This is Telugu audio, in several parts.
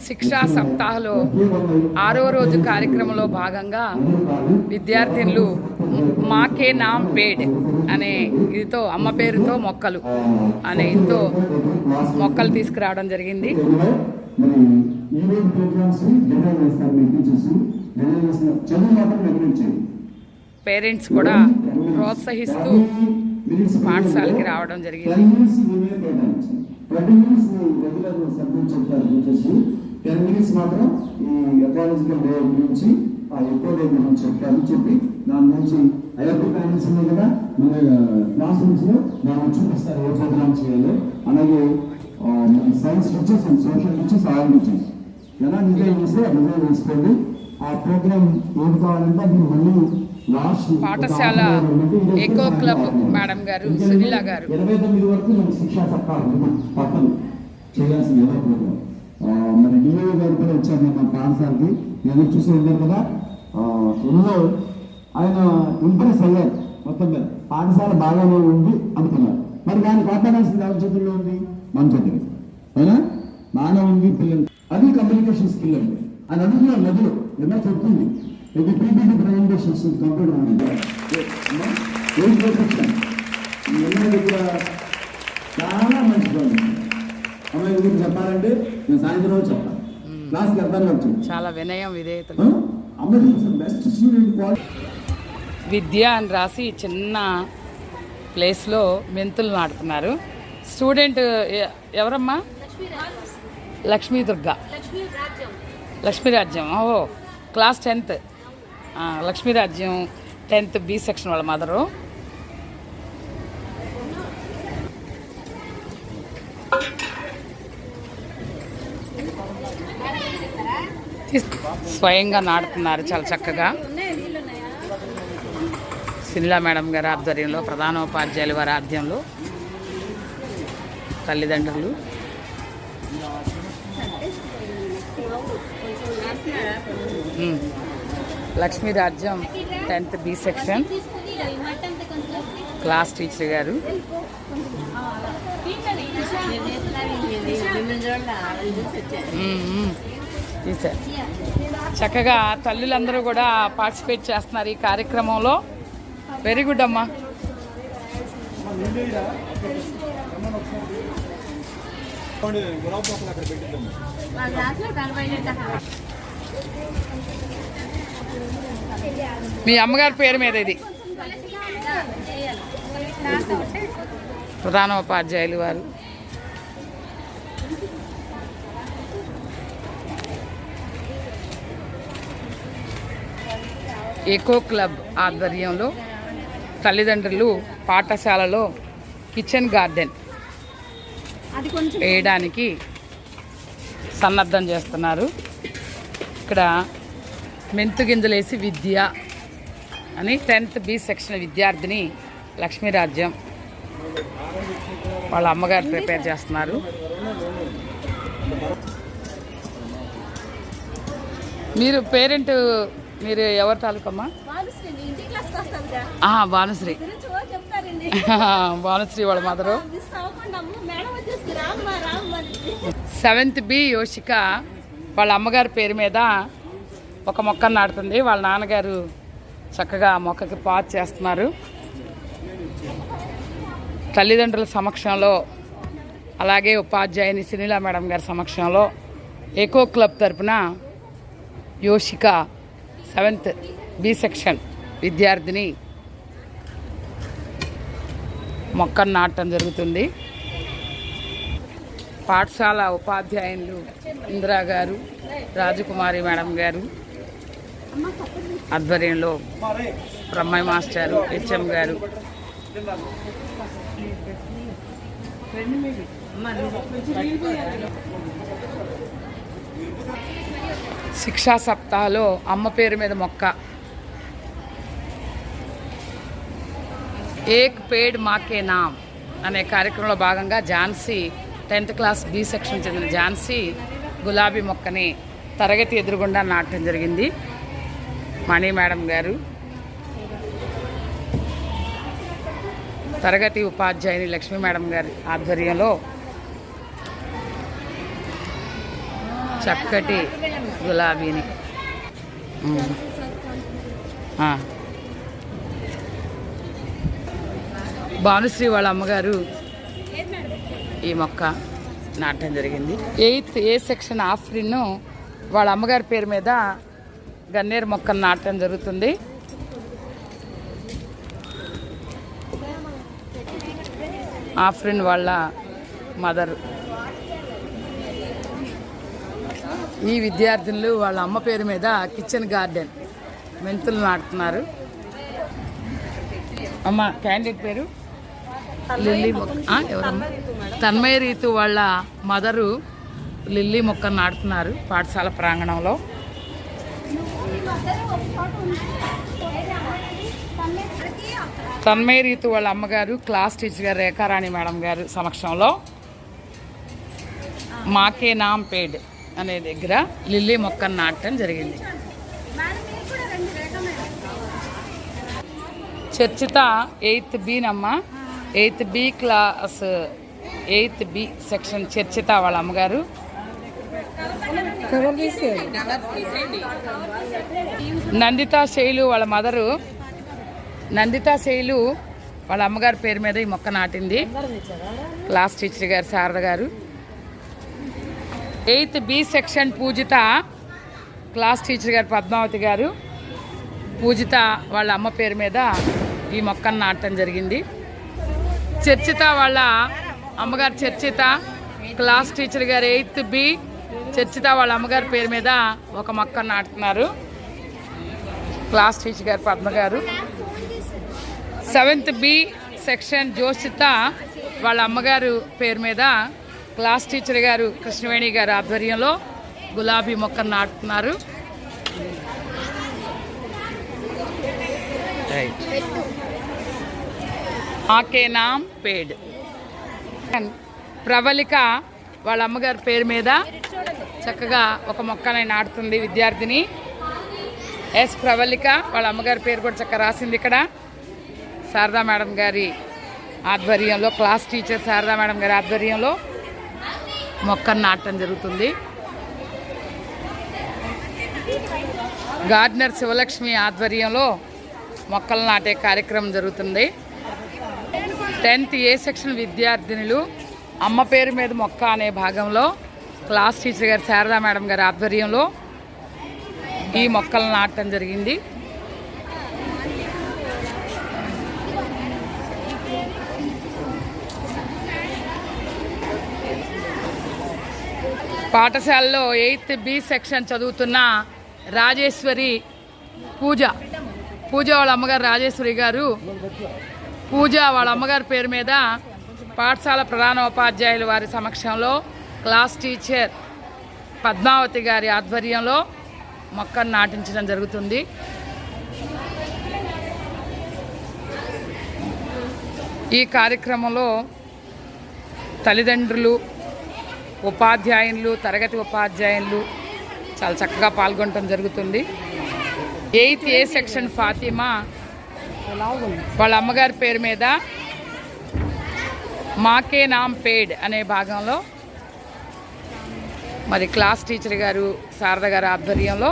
శిక్షా సప్తాహలో 6వ రోజు కార్యక్రమంలో భాగంగా విద్యార్థినులు మాకే నామ్ పేడ్ అనే ఇదితో అమ్మ పేరుతో మొక్కలు అనే ఇదితో మొక్కలు తీసుకురావడం జరిగింది. పేరెంట్స్ కూడా ప్రోత్సహిస్తూ పాఠశాలకి రావడం జరిగింది. 10 minutes మాత్రం ఈ ఎకాలజికల్ డే గురించి ఎక్కువ మనం చెప్తాను చెప్పి దాని నుంచి ఐఆర్టీ ప్యానల్స్ ఉన్నాయి కదా మన క్లాస్ రూమ్స్ లో దాన్ని చూపిస్తారు ఏ ప్రోగ్రామ్ చేయాలో. అలాగే science teachers and social teachers all teachers ఎలా డిజైన్ చేస్తే డిజైన్ చేసుకోండి. ఆ ప్రోగ్రామ్ ఏది కావాలంటే అది మళ్ళీ పాఠశాల ఎకో క్లబ్ మేడం గారు సునీల గారు 29 వరకు మనకి శిక్షా సప్తాహం పక్కన చేయాల్సిన ఏదో ప్రోగ్రామ్ మన డిఓ గారు కూడా వచ్చారు మన పాఠశాలకి. నేను చూసి ఉన్నారు కదా ఎన్నో ఆయన ఇంప్రెస్ అయ్యారు. మొత్తం మీద పాఠశాల బాగానే ఉంది అనుకున్నారు. మరి దాన్ని కాపాడాల్సింది ఎవరి చేతుల్లో ఉంది? మన చేతులు అవునా? బాగానే ఉంది పిల్లలు, అది కమ్యూనికేషన్ స్కిల్ అండి. అది అందుకున్న నదులు ఏమో చెప్తుంది ఇది పీపీటీ ప్రజెంటేషన్స్ కంప్యూటర్ ఉంది దగ్గర చాలా మంచిగా ఉంది. అమ్మాయి గురించి చెప్పాలంటే నేను సాయంత్రం రోజు చెప్తాను. క్లాస్కి అర్థాన్ని వచ్చింది. చాలా వినయం విధేయతలు. బెస్ట్ స్టూడెంట్ విద్య అని రాసి చిన్న ప్లేస్లో మెంతులు నాటుతున్నారు. స్టూడెంట్ ఎవరమ్మా? లక్ష్మీ దుర్గా, లక్ష్మీరాజ్యం. ఓహో, class 10th Lakshmirajyam 10th B section వాళ్ళ మదరు. స్వయంగా నాటుతున్నారు చాలా చక్కగా. సునీల మేడం గారి ఆధ్వర్యంలో, ప్రధానోపాధ్యాయుల వారి ఆధ్వర్యంలో తల్లిదండ్రులు Lakshmirajyam 10th B section class teacher గారు. చక్కగా తల్లులందరూ కూడా పార్టిసిపేట్ చేస్తున్నారు ఈ కార్యక్రమంలో. వెరీ గుడ్ అమ్మా. మీ అమ్మగారి పేరు మీద ఇది ప్రధానోపాధ్యాయులు వారు. ఎకో క్లబ్ ఆధ్వర్యంలో తల్లిదండ్రులు పాఠశాలలో కిచెన్ గార్డెన్ వేయడానికి సన్నద్ధం చేస్తున్నారు. ఇక్కడ మెంతు గింజలేసి విద్య అని 10th B సెక్షన్ విద్యార్థిని లక్ష్మీరాజ్యం వాళ్ళ అమ్మగారు ప్రిపేర్ చేస్తున్నారు. మీరు పేరెంట్, మీరు ఎవరి తాలూకమ్మా? భానుశ్రీ. భానుశ్రీ వాళ్ళ మదరు. 7th B యోషిక వాళ్ళ అమ్మగారి పేరు మీద ఒక మొక్కను నాటుతుంది. వాళ్ళ నాన్నగారు చక్కగా ఆ మొక్కకి పాచ్ చేస్తున్నారు. తల్లిదండ్రుల సమక్షంలో, అలాగే ఉపాధ్యాయుని సునీల మేడం గారి సమక్షంలో ఎకో క్లబ్ తరపున యోషిక 7th B సెక్షన్ విద్యార్థిని మొక్కను నాటడం జరుగుతుంది. పాఠశాల ఉపాధ్యాయులు ఇందిరా గారు, రాజకుమారి మేడం గారు ఆధ్వర్యంలో బ్రహ్మయ్య మాస్టారు, హెచ్ఎం గారు శిక్షా సప్తాహలో అమ్మ పేరు మీద మొక్క ఏక్ పేడ్ మాకే నామ్ అనే కార్యక్రమంలో భాగంగా Jhansi 10th class B section చెందిన ఝాన్సీ గులాబీ మొక్కని తరగతి ఎదురుగుండా నాటడం జరిగింది. మణి మేడం గారు, తరగతి ఉపాధ్యాయుని లక్ష్మీ మేడం గారి ఆధ్వర్యంలో చక్కటి గులాబీని. భానుశ్రీ వాళ్ళ అమ్మగారు ఈ మొక్క నాటడం జరిగింది. 8th A సెక్షన్ ఆఫ్రిన్ వాళ్ళ అమ్మగారి పేరు మీద గన్నేరు మొక్కను నాటడం జరుగుతుంది. ఆఫ్రిన్ వాళ్ళ మదర్. ఈ విద్యార్థులు వాళ్ళ అమ్మ పేరు మీద కిచెన్ గార్డెన్ మెంతులు నాటుతున్నారు. అమ్మ క్యాండిడేట్ పేరు లిల్లీ మొక్క. ఎవరమ్మా? తన్మయ రీతు వాళ్ళ మదరు లిల్లీ మొక్కను నాటుతున్నారు పాఠశాల ప్రాంగణంలో. తన్మయ రీతు వాళ్ళ అమ్మగారు క్లాస్ టీచర్ గారు రేఖారాణి మేడం గారు సమక్షంలో మాకే నామ్ పేడ్ అనే దగ్గర లిల్లీ మొక్కను నాటడం జరిగింది. చర్చిత 8th B నమ్మ. 8th B class 8th B section Charchita వాళ్ళ అమ్మగారు. నందితా శైలు వాళ్ళ మదరు. నందితా శైలు వాళ్ళ అమ్మగారి పేరు మీద ఈ మొక్క నాటింది క్లాస్ టీచర్ గారు శారద గారు. 8th B సెక్షన్ పూజిత క్లాస్ టీచర్ గారు పద్మావతి గారు. పూజిత వాళ్ళ అమ్మ పేరు మీద ఈ మొక్కను నాటడం జరిగింది. చర్చిత వాళ్ళ అమ్మగారు చర్చిత క్లాస్ టీచర్ గారు 8th B. చర్చిత వాళ్ళ అమ్మగారి పేరు మీద ఒక మొక్కను నాటుతున్నారు క్లాస్ టీచర్ గారు పద్మ గారు. 7th B సెక్షన్ జోషిత వాళ్ళ అమ్మగారు పేరు మీద క్లాస్ టీచర్ గారు కృష్ణవేణి గారు ఆధ్వర్యంలో గులాబీ మొక్కను నాటుతున్నారు. ఆకే నామ్ పేడ్. ప్రవళిక వాళ్ళ అమ్మగారి పేరు మీద చక్కగా ఒక మొక్కని నాటుతుంది విద్యార్థిని. ఎస్ ప్రవళిక వాళ్ళ అమ్మగారి పేరు కూడా చక్కగా రాసింది ఇక్కడ. శారదా మేడం గారి ఆధ్వర్యంలో క్లాస్ టీచర్ శారదా మేడం గారి ఆధ్వర్యంలో మొక్కను నాటడం జరుగుతుంది. గార్డెనర్ శివలక్ష్మి ఆధ్వర్యంలో మొక్కలు నాటే కార్యక్రమం జరుగుతుంది. 10th A సెక్షన్ విద్యార్థినులు అమ్మ పేరు మీద మొక్క అనే భాగంలో క్లాస్ టీచర్ గారు శారదా మేడం గారి ఆధ్వర్యంలో ఈ మొక్కలు నాటడం జరిగింది. పాఠశాలలో 8th B సెక్షన్ చదువుతున్న రాజేశ్వరి పూజ వాళ్ళ అమ్మగారు రాజేశ్వరి గారు. పూజ వాళ్ళ అమ్మగారి పేరు మీద పాఠశాల ప్రధానోపాధ్యాయులు వారి సమక్షంలో క్లాస్ టీచర్ పద్మావతి గారి ఆధ్వర్యంలో మొక్కను నాటించడం జరుగుతుంది. ఈ కార్యక్రమంలో తల్లిదండ్రులు, ఉపాధ్యాయులు, తరగతి ఉపాధ్యాయులు చాలా చక్కగా పాల్గొనడం జరుగుతుంది. 8th A సెక్షన్ ఫాతిమా వాళ్ళ అమ్మగారి పేరు మీద మాకే నామ్ పేడ్ అనే భాగంలో మరి క్లాస్ టీచర్ గారు శారద గారి ఆధ్వర్యంలో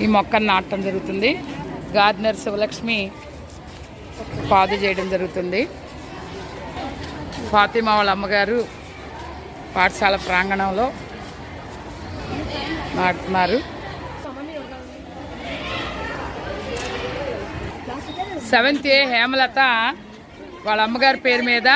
ఈ మొక్కను నాటడం జరుగుతుంది. గార్డెనర్ శివలక్ష్మి పాదు చేయడం జరుగుతుంది. ఫాతిమా వాళ్ళ అమ్మగారు పాఠశాల ప్రాంగణంలో నాటుతున్నారు. 7th A హేమలత వాళ్ళ అమ్మగారి పేరు మీద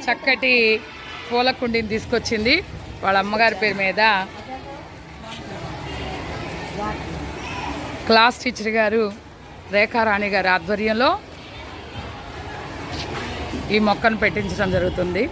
చక్కటి పూల కుండీని తీసుకొచ్చింది. వాళ్ళ అమ్మగారి పేరు మీద క్లాస్ టీచర్ గారు రేఖారాణి గారి ఆధ్వర్యంలో ఈ మొక్కను పెట్టించడం జరుగుతుంది.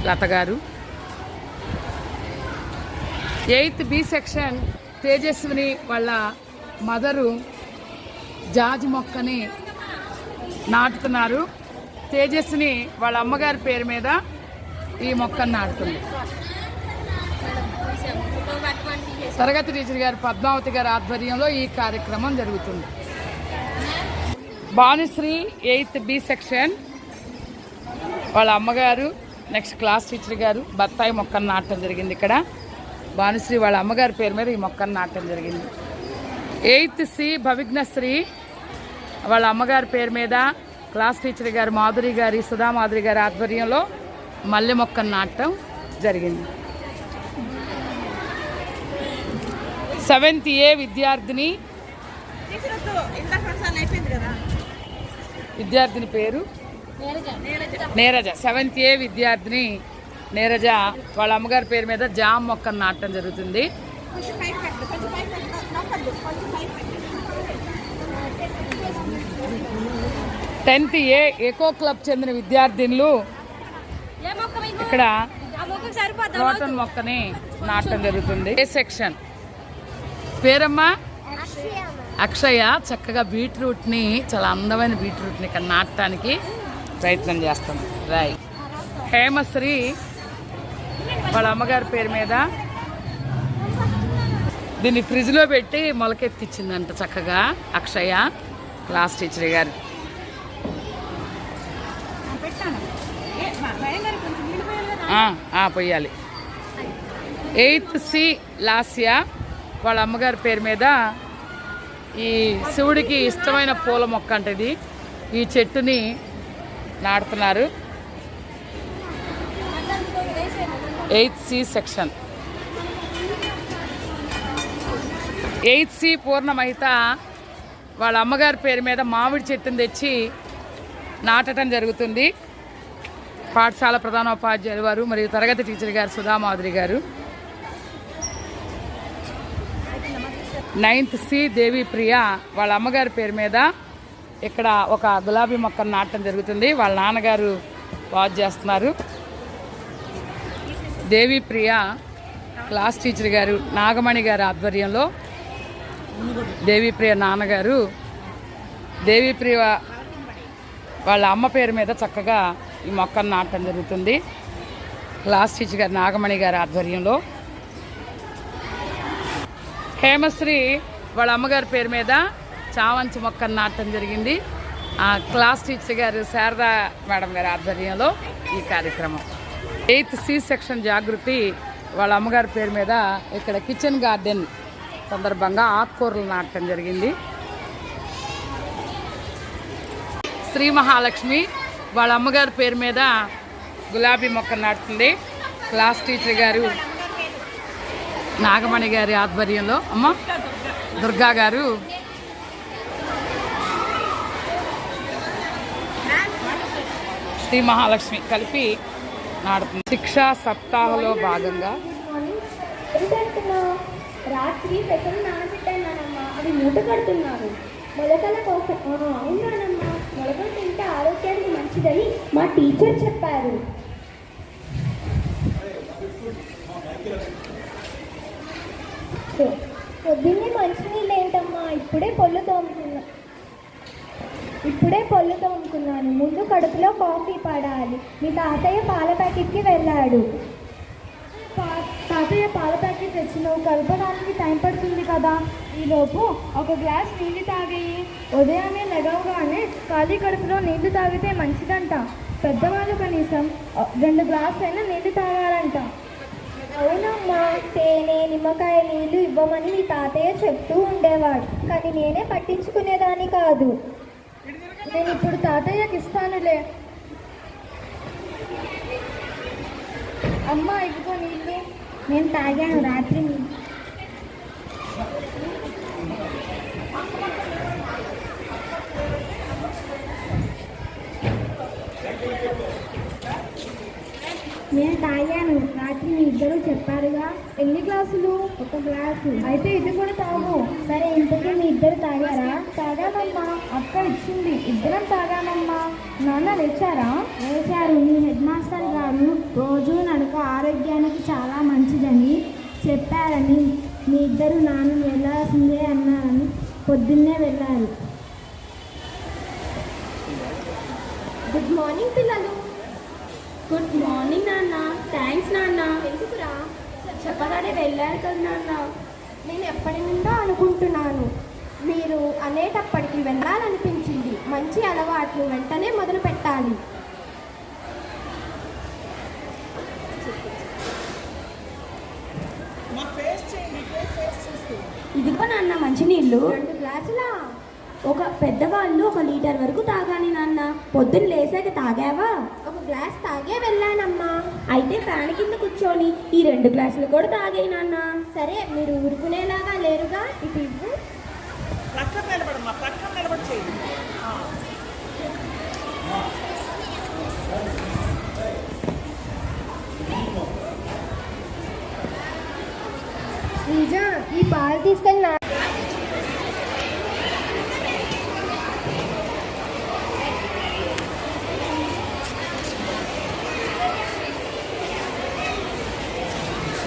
లత గారు. 8th B సెక్షన్ తేజస్విని వాళ్ళ మదరు జాజి మొక్కని నాటుతున్నారు. తేజస్విని వాళ్ళ అమ్మగారి పేరు మీద ఈ మొక్కను నాటుతుంది. తరగతి టీచర్ గారు పద్మావతి గారి ఆధ్వర్యంలో ఈ కార్యక్రమం జరుగుతుంది. భానుశ్రీ 8th B సెక్షన్ వాళ్ళ అమ్మగారు నెక్స్ట్ క్లాస్ టీచర్ గారు బత్తాయి మొక్కను నాటడం జరిగింది. ఇక్కడ భానుశ్రీ వాళ్ళ అమ్మగారి పేరు మీద ఈ మొక్కను నాటడం జరిగింది. 8th C భవిఘ్నశ్రీ వాళ్ళ అమ్మగారి పేరు మీద క్లాస్ టీచర్ గారు మాధురి గారి సుధా మాధురి గారి ఆధ్వర్యంలో మల్లె మొక్కను నాటడం జరిగింది. 7th A విద్యార్థిని పేరు నీరజ. 7th A విద్యార్థిని నీరజ వాళ్ళ అమ్మగారి పేరు మీద జామ మొక్కను నాటడం జరుగుతుంది. 10th A ఎకో క్లబ్ చెందిన విద్యార్థినులు ఇక్కడ క్రోటన్ మొక్కని నాటడం జరుగుతుంది. ఏ సెక్షన్ పేరమ్మా అక్షయ చక్కగా బీట్రూట్ని, చాలా అందమైన బీట్రూట్ని ఇక్కడ నాటడానికి ప్రయత్నం చేస్తుంది. రైట్. హేమశ్రీ వాళ్ళ అమ్మగారి పేరు మీద దీన్ని ఫ్రిడ్జ్లో పెట్టి మొలకెత్తిచ్చిందంట చక్కగా అక్షయ క్లాస్ టీచర్ గారు. పొయ్యాలి. 8th C లాస్య వాళ్ళ అమ్మగారి పేరు మీద ఈ శివుడికి ఇష్టమైన పూల మొక్క అంటే ఇది, ఈ చెట్టుని నాటుతున్నారు. 8th C section. 8th C పూర్ణమహిత వాళ్ళ అమ్మగారి పేరు మీద మామిడి చెట్టుని తెచ్చి నాటడం జరుగుతుంది. పాఠశాల ప్రధానోపాధ్యాయులు వారు మరియు తరగతి టీచర్ గారు సుధా మాధురి గారు. 9th C దేవి ప్రియ వాళ్ళ అమ్మగారి పేరు మీద ఇక్కడ ఒక గులాబీ మొక్కను నాటడం జరుగుతుంది. వాళ్ళ నాన్నగారు వాచ్ చేస్తున్నారు. దేవి ప్రియ క్లాస్ టీచర్ గారు నాగమణి గారి ఆధ్వర్యంలో దేవిప్రియ నాన్నగారు దేవిప్రియ వాళ్ళ అమ్మ పేరు మీద చక్కగా ఈ మొక్కను నాటడం జరుగుతుంది. క్లాస్ టీచర్ గారు నాగమణి గారి ఆధ్వర్యంలో. హేమశ్రీ వాళ్ళ అమ్మగారి పేరు మీద చామంతి మొక్కను నాటడం జరిగింది. క్లాస్ టీచర్ గారు శారదా మేడం గారి ఆధ్వర్యంలో ఈ కార్యక్రమం. 8th C సెక్షన్ జాగృతి వాళ్ళ అమ్మగారి పేరు మీద ఇక్కడ కిచెన్ గార్డెన్ సందర్భంగా ఆకుకూరలు నాటడం జరిగింది. శ్రీ మహాలక్ష్మి వాళ్ళ అమ్మగారి పేరు మీద గులాబీ మొక్క నాటుతుంది. క్లాస్ టీచర్ గారు నాగమణి గారి ఆధ్వర్యంలో అమ్మ దుర్గా గారు శ్రీ మహాలక్ష్మి కలిపి నాడుతుంది. శిక్షా సప్తాహలో భాగంగా రాత్రి పెసలు నానబెట్టానమ్మా, అవి మూట కడుతున్నారు మొలకల కోసం. అవునానమ్మా, మొలకలు తింటే ఆరోగ్యానికి మంచిదని మా టీచర్ చెప్పారు. పొద్దున్నే మంచినీళ్ళు ఏంటమ్మా, ఇప్పుడే పళ్ళు తోముకున్నాను. ముందు కడుపులో కాఫీ పడాలి. మీ తాతయ్య పాల ప్యాకెట్కి వెళ్ళాడు. తాతయ్య పాల ప్యాకెట్ తెచ్చి నువ్వు కలపడానికి టైం పడుతుంది కదా, ఈలోపు ఒక గ్లాస్ నీళ్ళు తాగేయి. ఉదయాన్నే లెగవగానే ఖాళీ కడుపులో నీళ్లు తాగితే మంచిదంట. పెద్దవాళ్ళు కనీసం 2 గ్లాసులైనా నీళ్లు తాగాలంట. అవునమ్మా, తేనె నిమ్మకాయ నీళ్లు ఇవ్వమని మీ తాతయ్య చెప్తూ ఉండేవాడు, కానీ నేనే పట్టించుకునేదాన్ని కాదు. నేను ఇప్పుడు తాతయ్యకి ఇస్తానులే. అమ్మ ఇదిగో నీళ్ళు, నేను తాగాను రాత్రి. మీ ఇద్దరు చెప్పారుగా. ఎన్ని గ్లాసులు? 1 గ్లాసు. అయితే ఇది కూడా తాగు. సరే, ఇంతకీ మీ ఇద్దరు తాగారా? తాగామమ్మా, అక్క ఇచ్చింది. ఇద్దరం తాగామమ్మా. నాన్న లేచారా? లేచారు. మీ హెడ్ మాస్టర్ గారు రోజు నడక ఆరోగ్యానికి చాలా మంచిదని చెప్పారని మీ ఇద్దరు నాన్న వెళ్ళాల్సిందే అన్నారని పొద్దున్నే వెళ్ళారు. గుడ్ మార్నింగ్ పిల్లలు. గుడ్ మార్నింగ్ నాన్న. థ్యాంక్స్ నాన్న. ఎందుకురా? చెప్పగానే వెళ్ళారు కదా నాన్న. నేను ఎప్పటి నుండో అనుకుంటున్నాను, మీరు అనేటప్పటికి వెళ్ళాలనిపించింది. మంచి అలవాట్లు వెంటనే మొదలు పెట్టాలి. ఇదిగో నాన్న మంచినీళ్ళు. 2 గ్లాసులా? ఒక పెద్దవాళ్ళు 1 లీటర్ వరకు తాగాలి నాన్న. పొద్దున్న లేసాక తాగావా? 1 గ్లాస్ తాగే వెళ్ళానమ్మా. అయితే ఫ్యాన్ కింద కూర్చొని ఈ 2 గ్లాసులు కూడా తాగాయి నాన్న. సరే, మీరు ఊరుకునేలాగా లేరుగా. ఇటు ఇవ్వు. పక్కన నిలబడమ్మా, పక్కన నిలబడి చేయి. శ్రీజ, ఈ పాలు తీసుకెళ్ళి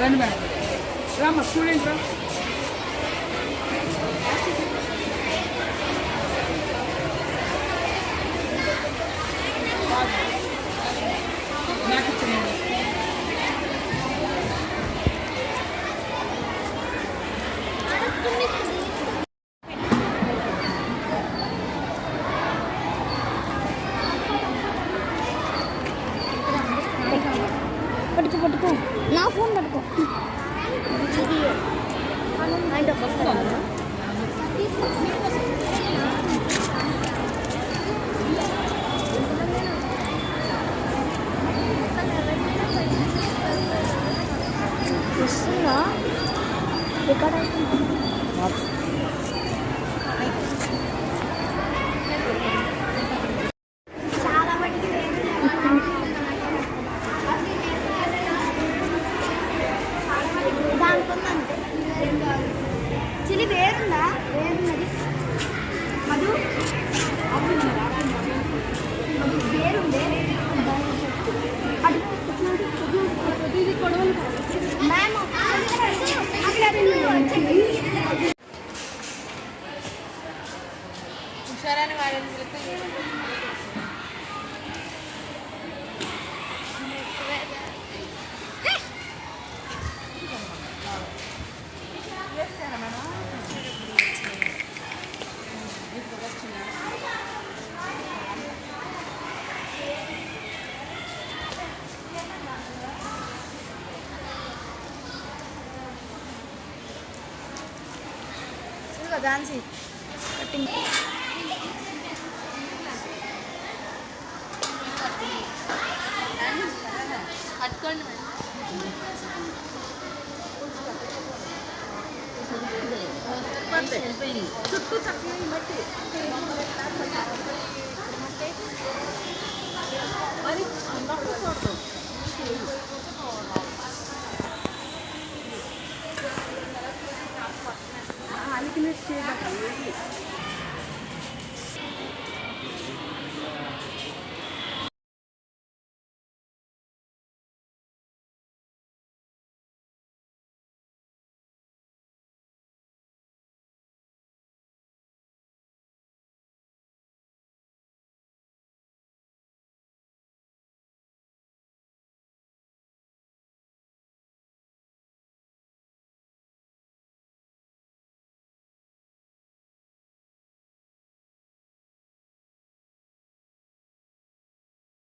రండి మేడం, రామ్మా స్టూడెంట్ రా. నాకు ఇచ్చేయండి. పట్టుకో. నా ఫోన్ పట్టుకో. వస్తుందా? ఎక్కడ చాలా మటుకు దానికొందంతే. చిలి వేరుందా? వేరున్నది. మధు వేరుందే. అది కొడవలు మ్యామ్ హుషారాని వాడని ఝాన్సీ కట్టింగ్ పట్టుకోండి చుట్టూ చక్కగా మట్టి మరి అన్నప్పుడు చూడదు. అలికి చేయాలి.